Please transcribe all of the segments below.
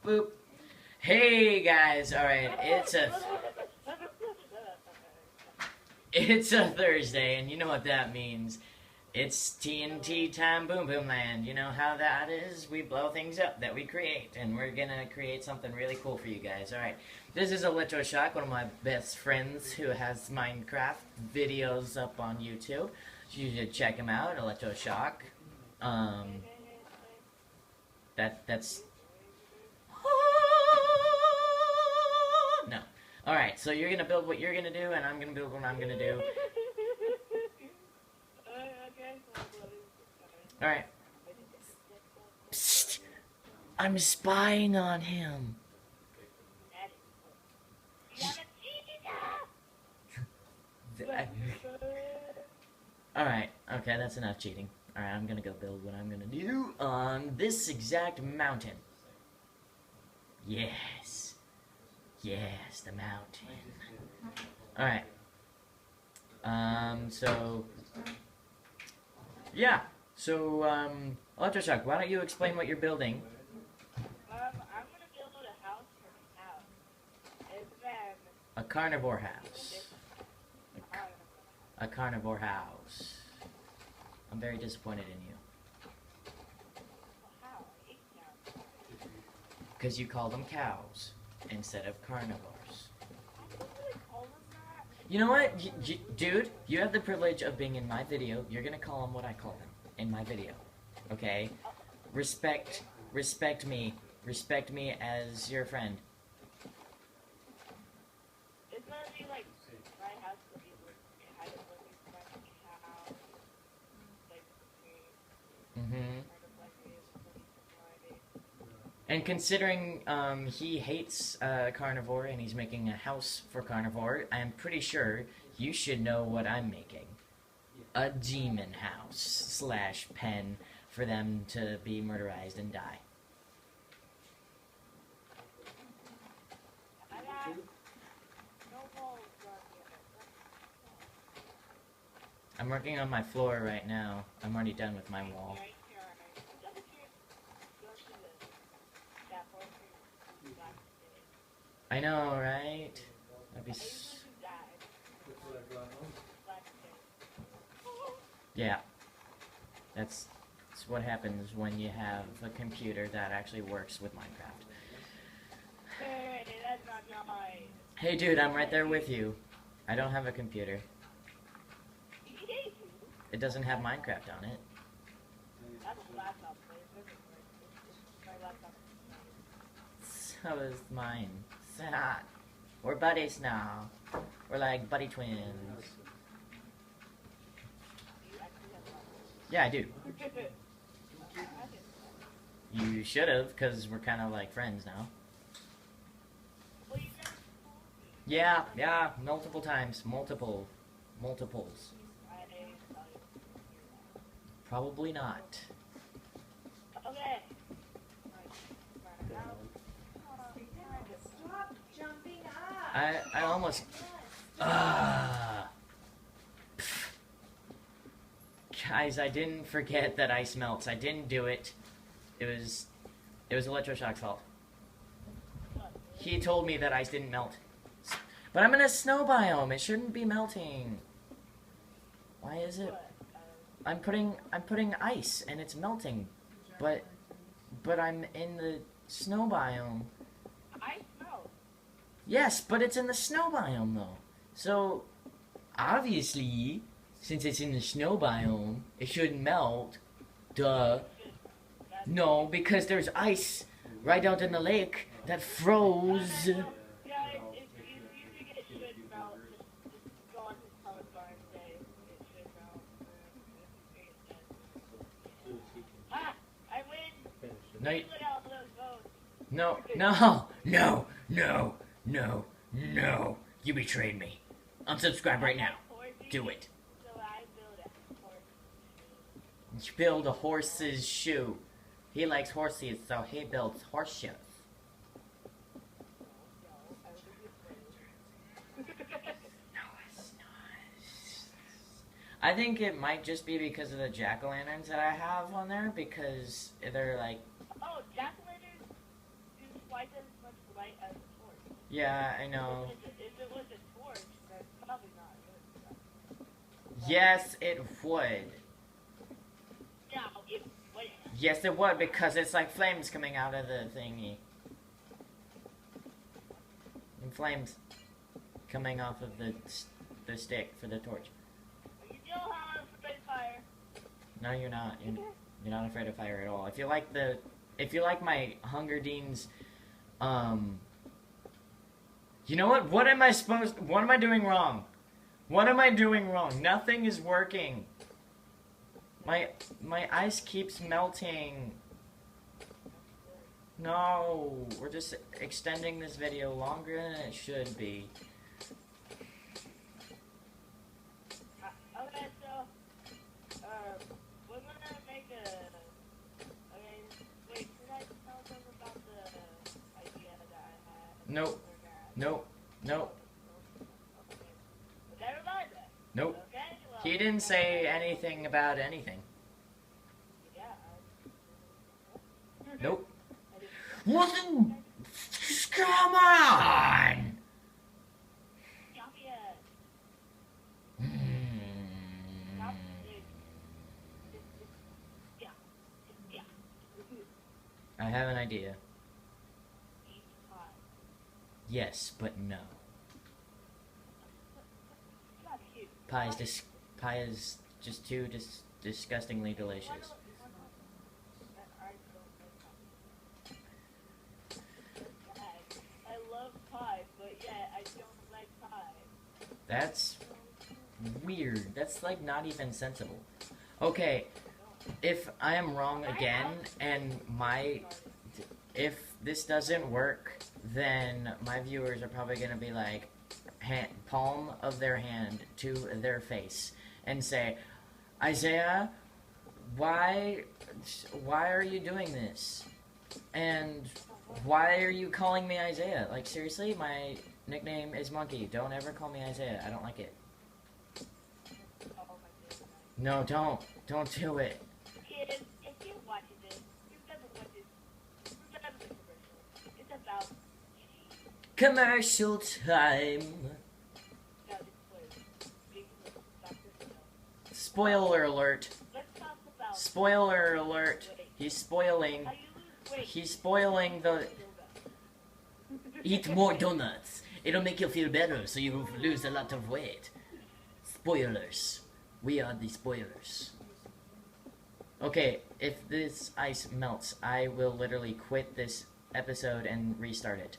Boop. Hey guys, alright, it's a Thursday, and you know what that means. It's TNT time, Boom Boom Land. You know how that is? We blow things up that we create, and we're gonna create something really cool for you guys. Alright, this is Electroshock, one of my best friends who has Minecraft videos up on YouTube. So you should check him out, Electroshock. That's no. Alright, so you're gonna build what you're gonna do, and I'm gonna build what I'm gonna do. Alright. Psst. I'm spying on him. Alright, okay, that's enough cheating. Alright, I'm gonna go build what I'm gonna do on this exact mountain. Yes. Yes, the mountain. Alright. Yeah. So, Electroshock, why don't you explain what you're building? I'm gonna build a house for the cow. And then... A carnivore house. A carnivore house. I'm very disappointed in you. How? I hate cows. Because you call them cows instead of carnivores. I don't really call them that. You know what? Dude, you have the privilege of being in my video. You're gonna call them what I call them in my video. Okay? Respect me. Respect me as your friend. It's gonna be like my house will be kind of looking like a cow. Like Mm-hmm. kind of like it. And considering he hates carnivore and he's making a house for carnivore, I'm pretty sure you should know what I'm making. A demon house / pen for them to be murderized and die. I'm working on my floor right now. I'm already done with my wall. I know, right? That'd be yeah. That's what happens when you have a computer that actually works with Minecraft. Hey dude, I'm right there with you. I don't have a computer. It doesn't have Minecraft on it. So is mine. We're buddies now. We're like buddy twins. Yeah, I do. You should have, because we're kind of like friends now. Yeah, multiple times. Multiples. Probably not. Okay. Stop jumping up. I almost... Guys, I didn't forget that ice melts. I didn't do it. It was Electroshock's fault. He told me that ice didn't melt. But I'm in a snow biome. It shouldn't be melting. Why is it? I'm putting ice and it's melting. But I'm in the snow biome. I smell. Yes, but it's in the snow biome though. So obviously, since it's in the snow biome, it shouldn't melt. Duh. No, because there's ice right out in the lake that froze. Yeah, if you think it should melt, just go on his telephone and say it should melt. Ah! I win! No, Look at all those votes. no. You betrayed me. Unsubscribe right now. Do it. So I build a horse. You build a horse's shoe. He likes horses, so he builds horseshoes. No, it's not. I think it might just be because of the jack-o'-lanterns that I have on there, because they're like... Oh, jack-o'-lanterns do twice as much light as a torch. Yeah, I know. If it was a torch, then probably not. Yes, it would. No, it wouldn't. Yes, it would, because it's like flames coming out of the thingy. And flames coming off of the stick for the torch. You still have a fire. No, you're not. You're not afraid of fire at all. If you like my Hunger Deans, you know what? What am I doing wrong? What am I doing wrong? Nothing is working. My ice keeps melting. No, we're just extending this video longer than it should be. Okay, so, we're gonna make a. Okay, wait, should I tell them about the idea that I had? Nope. Nope. Nope. Okay. But never mind that. Nope. Okay? Well, He didn't say anything about anything. Yeah. Nope. Wasn't. Come on! Stop it. Hmm. Stop it. Yeah. Yeah. I have an idea. Eat pie. Yes, but no. It's not cute. Pie is just too disgustingly delicious. I love pie, but yet I don't like pie. That's weird. That's like not even sensible. Okay, if I am wrong again and if this doesn't work, then my viewers are probably gonna be like palm of their hand to their face and say, Isaiah, why are you doing this? And why are you calling me Isaiah? Like, seriously, my nickname is Monkey. Don't ever call me Isaiah. I don't like it. No, don't. Don't do it. Kids, if you watch this, you never watch this. Remember the commercial. It's about Commercial time. now this was big Dr. Phil. Spoiler alert. Let's talk about Spoiler alert. He's spoiling. how you lose weight. He's spoiling the... Eat more donuts. It'll make you feel better, so you lose a lot of weight. Spoilers. We are the spoilers. Okay, if this ice melts, I will literally quit this episode and restart it.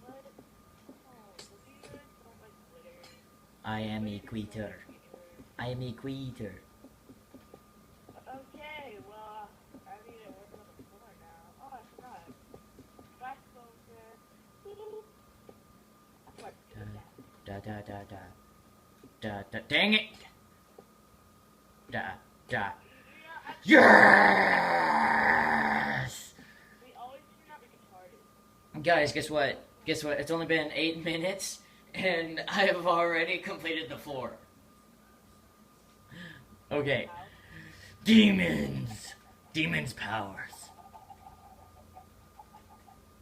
What? Oh, the viewers don't like glitter. I am a quitter. I am a quitter. Okay, well, I need to work on the floor now. Oh, I forgot. Flash filter. That's what I did that. Da. Dang it! Da. Yeah, Yes! we always turn out retarded. Guys, guess what? Guess what? It's only been 8 minutes, and I have already completed the floor. Okay. Demons! Demons' powers.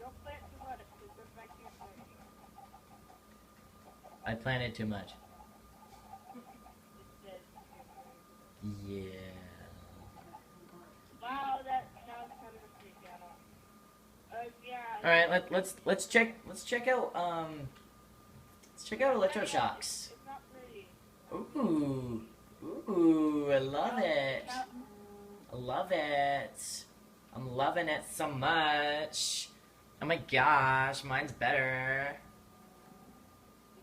Don't plant too much, because we're back here fighting. I planted too much. It says, Yeah. wow, that sounds kind of a freak out. Yeah. All right, let's check out electroshocks. It's not pretty. Ooh, I love it. I love it. I'm loving it so much. Oh my gosh, mine's better.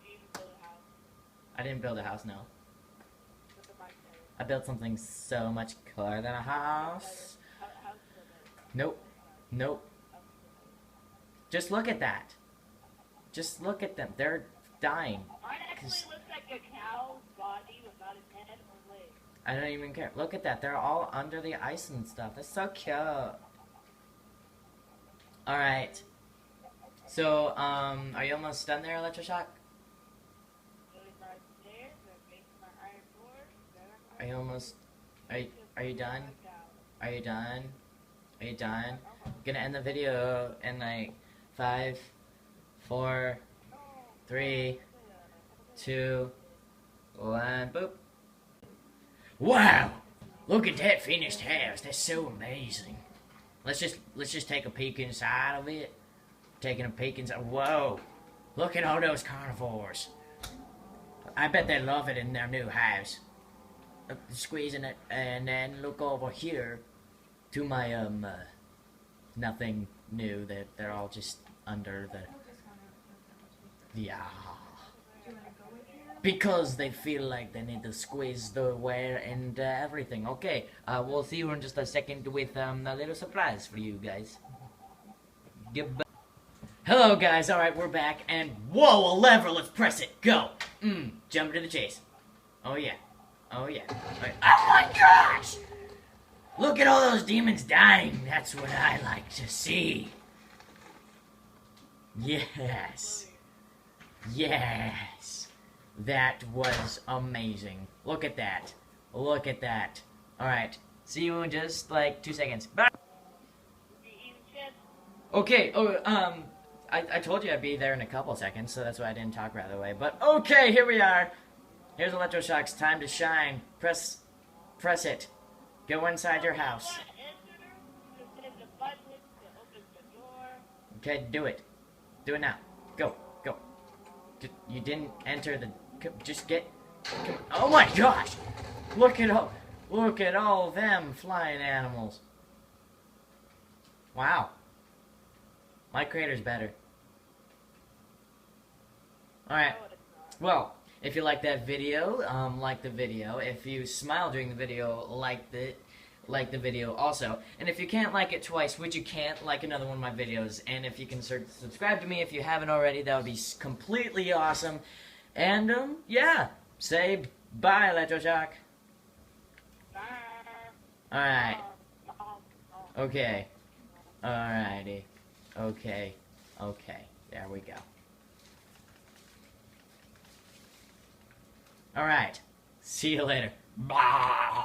Did you even build a house? I didn't build a house, no. With the mic there? I built something so much cooler than a house. How's the Nope. Nope. Just look at that. Just look at them. They're dying. Mine actually looks like a cow's body without its head or legs. I don't even care. Look at that. They're all under the ice and stuff. That's so cute. Alright. So, are you almost done there, Electroshock? Going downstairs and making my iron board. Are you almost... Are you done? Are you done? Are you done? Gonna end the video in like 5, 4, 3, 2, 1, boop. Wow! Look at that finished house. That's so amazing. Let's just take a peek inside of it. Taking a peek inside. Whoa! Look at all those carnivores. I bet they love it in their new house. Squeezing it, and then look over here to my nothing new. They're all just under the because they feel like they need to squeeze the wear and everything. Okay, we'll see you in just a second with a little surprise for you guys. Goodbye. Hello guys, alright, we're back, and whoa, a lever, let's press it, go! Jump into the chase. Oh yeah. Oh yeah. Right. Oh my gosh! Look at all those demons dying, that's what I like to see. Yes. Yes. That was amazing. Look at that. Look at that. Alright, see you in just like 2 seconds. Bye! Okay, I told you I'd be there in a couple seconds, so that's why I didn't talk right away. But okay, here we are. Here's Electroshocks. Time to shine. Press it. Go inside your house. Okay, do it. Do it now. Go. You didn't enter the. Just get. Oh my gosh! Look at all them flying animals. Wow. My creator's better. Alright. Well, if you like that video, like the video. If you smile during the video, like the video also. And if you can't like it twice, which you can't, like another one of my videos. And if you can subscribe to me if you haven't already, that would be completely awesome. And, yeah. Say bye, Electroshock. Alright. Okay. Alrighty. Okay. There we go. Alright. See you later. Bye.